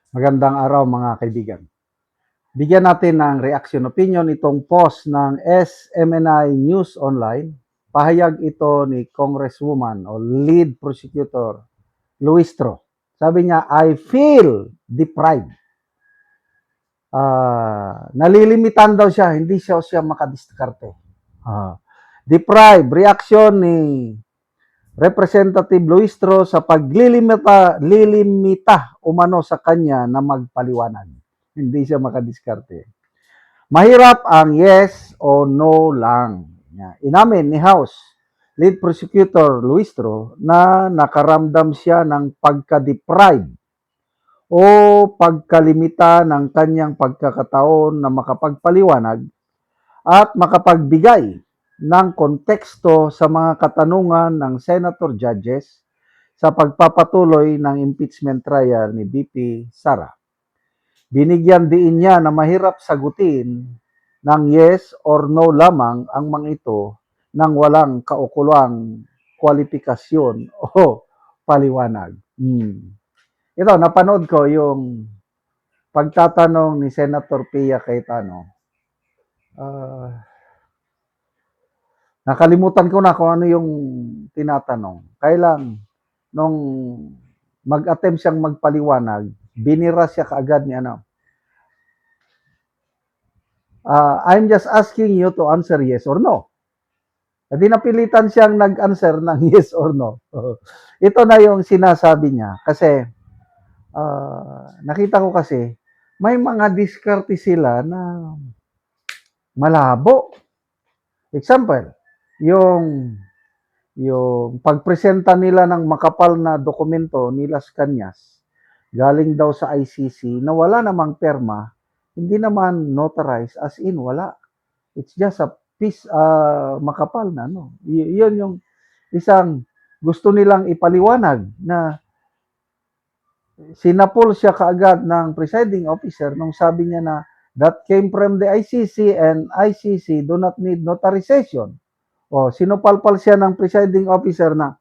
Magandang araw mga kaibigan. Bigyan natin ng reaction opinion itong post ng SMNI News Online. Pahayag ito ni Congresswoman o Lead Prosecutor Luistro. Sabi niya, I feel deprived. Nalilimitan daw siya, hindi siya makadiskarte. Deprived, reaction ni Representative Luistro sa lilimita umano sa kanya na magpaliwanag. Hindi siya makadiskarte. Mahirap ang yes o no lang. Inamin ni House Lead Prosecutor Luistro na nakaramdam siya ng pagka-deprive o pagkalimita ng kanyang pagkakataon na makapagpaliwanag at makapagbigay ng konteksto sa mga katanungan ng senator judges sa pagpapatuloy ng impeachment trial ni VP Sara. Binigyan din niya na mahirap sagutin ng yes or no lamang ang mga ito nang walang kaukulang kwalifikasyon o paliwanag. Ito, napanood ko yung pagtatanong ni Senator Pia Cayetano. Nakalimutan ko na kung ano yung tinatanong. Kailang nung mag-attempt siyang magpaliwanag, binira siya kaagad ni ano. I'm just asking you to answer yes or no. Hindi napilitan siyang nag-answer ng yes or no. Ito na yung sinasabi niya. Kasi, nakita ko kasi, may mga diskarte sila na malabo. Example, yung pagpresenta nila ng makapal na dokumento ni Las Cañas, galing daw sa ICC na wala namang perma, hindi naman notarized, as in wala. It's just a piece, makapal na, no? Yun yung isang gusto nilang ipaliwanag na sinapol siya kaagad ng presiding officer nung sabi niya na that came from the ICC and ICC do not need notarization. O, sinupalpal siya ng presiding officer na,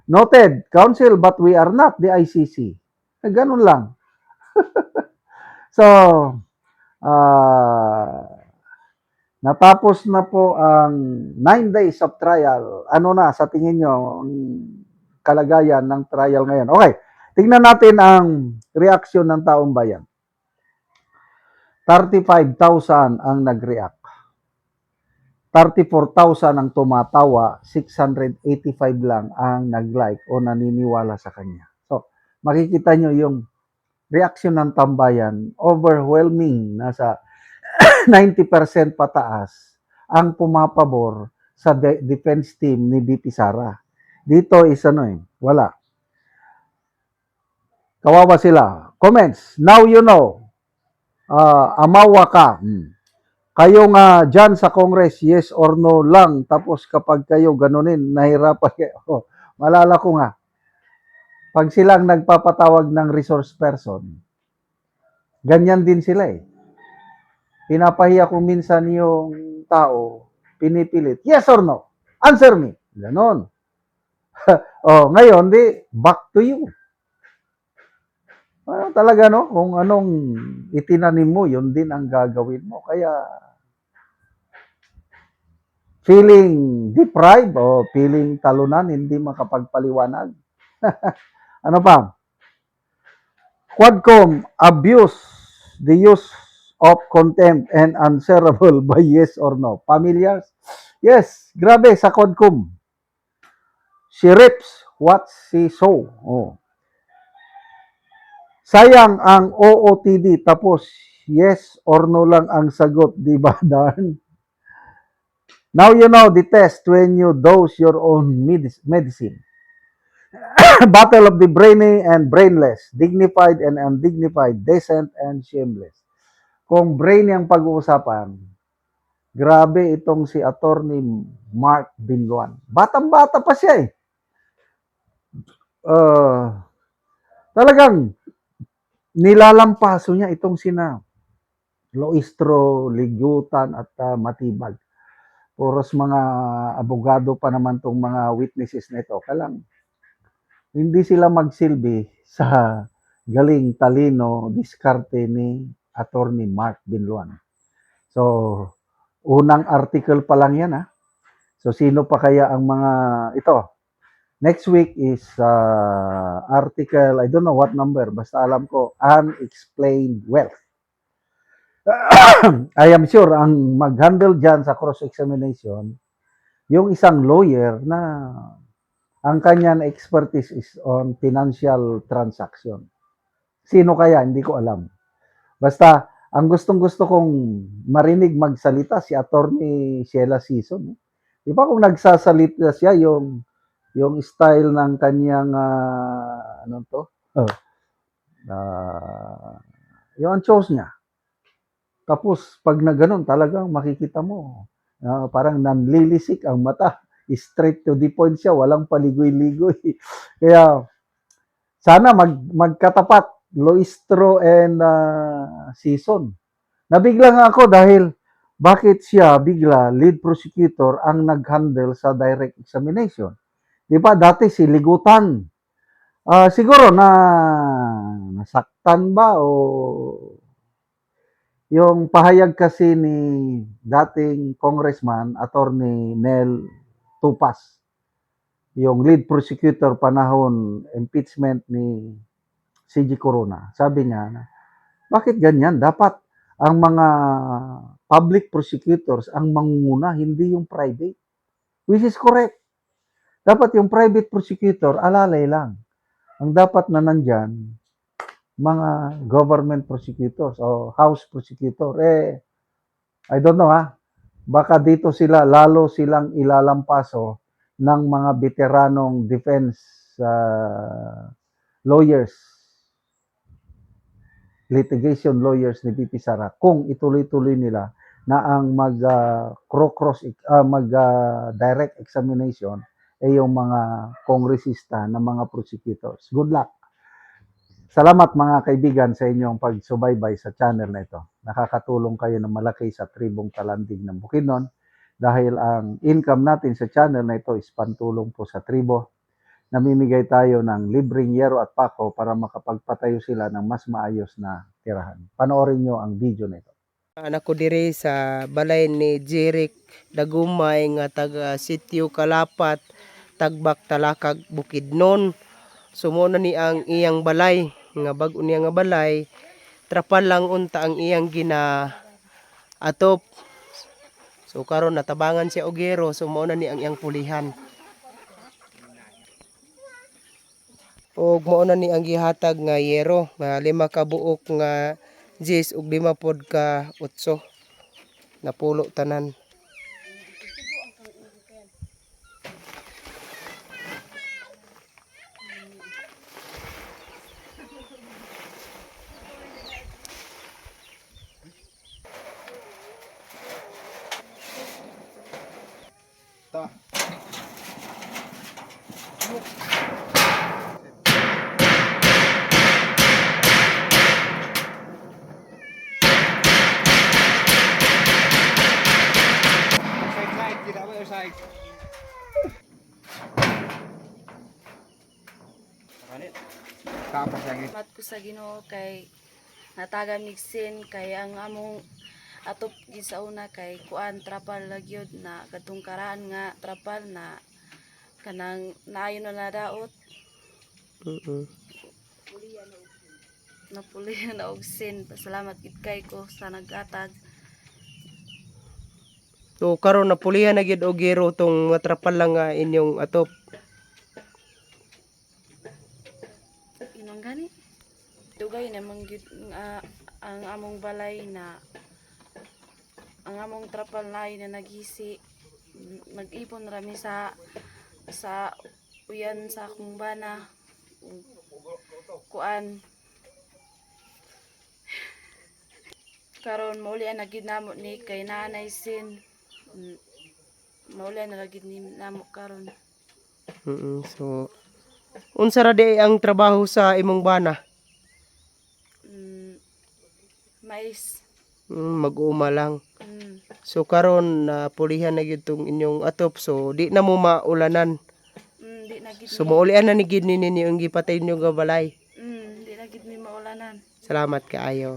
noted, counsel, but we are not the ICC. Ganun lang. So, natapos na po ang 9 days of trial. Ano na sa tingin nyo ang kalagayan ng trial ngayon? Okay, tingnan natin ang reaksyon ng taong bayan. 35,000 ang nag-react. 34,000 ang tumatawa, 685 lang ang nag-like o naniniwala sa kanya. So, makikita nyo yung reaksyon ng tambayan, overwhelming, nasa 90% pataas ang pumapabor sa defense team ni BP Sara. Dito is wala. Kawawa sila. Comments, now you know. Amawa ka. Kayo nga dyan sa Congress, yes or no lang. Tapos kapag kayo ganunin, nahirapan kayo. Malala ko nga, pag silang nagpapatawag ng resource person, ganyan din sila eh. Pinapahiya ko minsan yung tao, pinipilit, yes or no? Answer me. Ganon. Ngayon, back to you. Talaga, no? Kung anong itinanim mo, yun din ang gagawin mo. Kaya, feeling deprived o feeling talunan, hindi makapagpaliwanag. Ano pa? Quadcom abuse the use of contempt and answerable by yes or no. Familiar? Yes, grabe sa Quadcom. She rips what she saw. Sayang ang OOTD tapos yes or no lang ang sagot, di ba, Darn? Now you know the test when you dose your own medicine. Battle of the brainy and brainless, dignified and undignified, decent and shameless. Kung brainy ang pag-uusapan, grabe itong si Attorney Mark Binluan. Batang-bata pa siya eh. Talagang nilalampaso niya itong sina Loistro, Ligutan at Matibag. Puros mga abogado pa naman tong mga witnesses nito. Kalang hindi sila magsilbi sa galing talino diskarte ni Attorney Mark Binluan. So, unang article pa lang yan ha. So, sino pa kaya ang mga ito? Next week is article, I don't know what number, basta alam ko, unexplained wealth. I am sure ang mag-handle dyan sa cross-examination, yung isang lawyer na ang kanyang expertise is on financial transaction. Sino kaya? Hindi ko alam. Basta, ang gustong-gusto kong marinig magsalita si Attorney Sheila Sison. Di ba kung nagsasalita siya, yung style ng kanyang, ano to? Yung chose niya. Tapos, pag na ganun, talagang makikita mo, parang nanlilisik ang mata. Straight to the point siya, walang paligoy-ligoy. Kaya, sana magkatapat, Loistro and Season. Nabigla nga ako dahil bakit siya bigla, lead prosecutor, ang nag-handle sa direct examination. Di ba, dati si Ligutan. Siguro nasaktan ba o yung pahayag kasi ni dating congressman, Attorney Nel Tupas, yung lead prosecutor panahon impeachment ni CG Corona. Sabi niya, bakit ganyan? Dapat ang mga public prosecutors ang mangunguna, hindi yung private. Which is correct. Dapat yung private prosecutor, alalay lang. Ang dapat na nandyan, mga government prosecutors o house prosecutor. I don't know ha. Baka dito sila, lalo silang ilalampaso ng mga veteranong defense lawyers, litigation lawyers ni BP Sara kung ituloy-tuloy nila na ang mag-direct examination ay yung mga kongresista na mga prosecutors. Good luck. Salamat mga kaibigan sa inyong pagsubaybay sa channel na ito. Nakakatulong kayo ng malaki sa tribong Talandig ng Bukidnon dahil ang income natin sa channel na ito is pantulong po sa tribo. Namimigay tayo ng libreng yero at pako para makapagpatayo sila ng mas maayos na tirahan. Panoorin nyo ang video na ito. Anak ko diri sa balay ni Jeric Dagumay nga taga Sitio Kalapat, Tagbak Talakag, Bukidnon. Sumuna ni ang iyang balay nga bag-o niya nga balay, trapal lang unta ang iyang gina atop. So karon natabangan siya og yero, sumuna ni ang iyang pulihan. Og mao na ni ang gihatag nga yero nga 5 ka buok nga jis ug 5 pod ka utso. Napulo tanan. Salamat ko sa Ginoo kay natagam migsin kay ang among atop gid sa una kay kuan trapal lagyod na kadtong karaan nga trapal na kanang naayon na nadaot napulihan na og sin. Pasalamat gid kay ko sa nag-atag. So karon napulihan na gid og yero tong nga trapal lang nga inyong atop. Inong gani dugay namang gid ang among balay na ang among trapal na naghisi. Nag-ipon rami sa uyan sa akong bana kuan karon mauli na gid namo ni kay nanay sin mauli na gid ni namo karon. So unsa ra di ang trabaho sa imong bana? Mais. Mag-uuma lang. Mm, So karon napulihan na gyud tong inyong atop, so di na mo maulanan. di na gid So maulian na ni gid ninyo ang gipatay niyo nga balay. di na gid mi Salamat kaayo.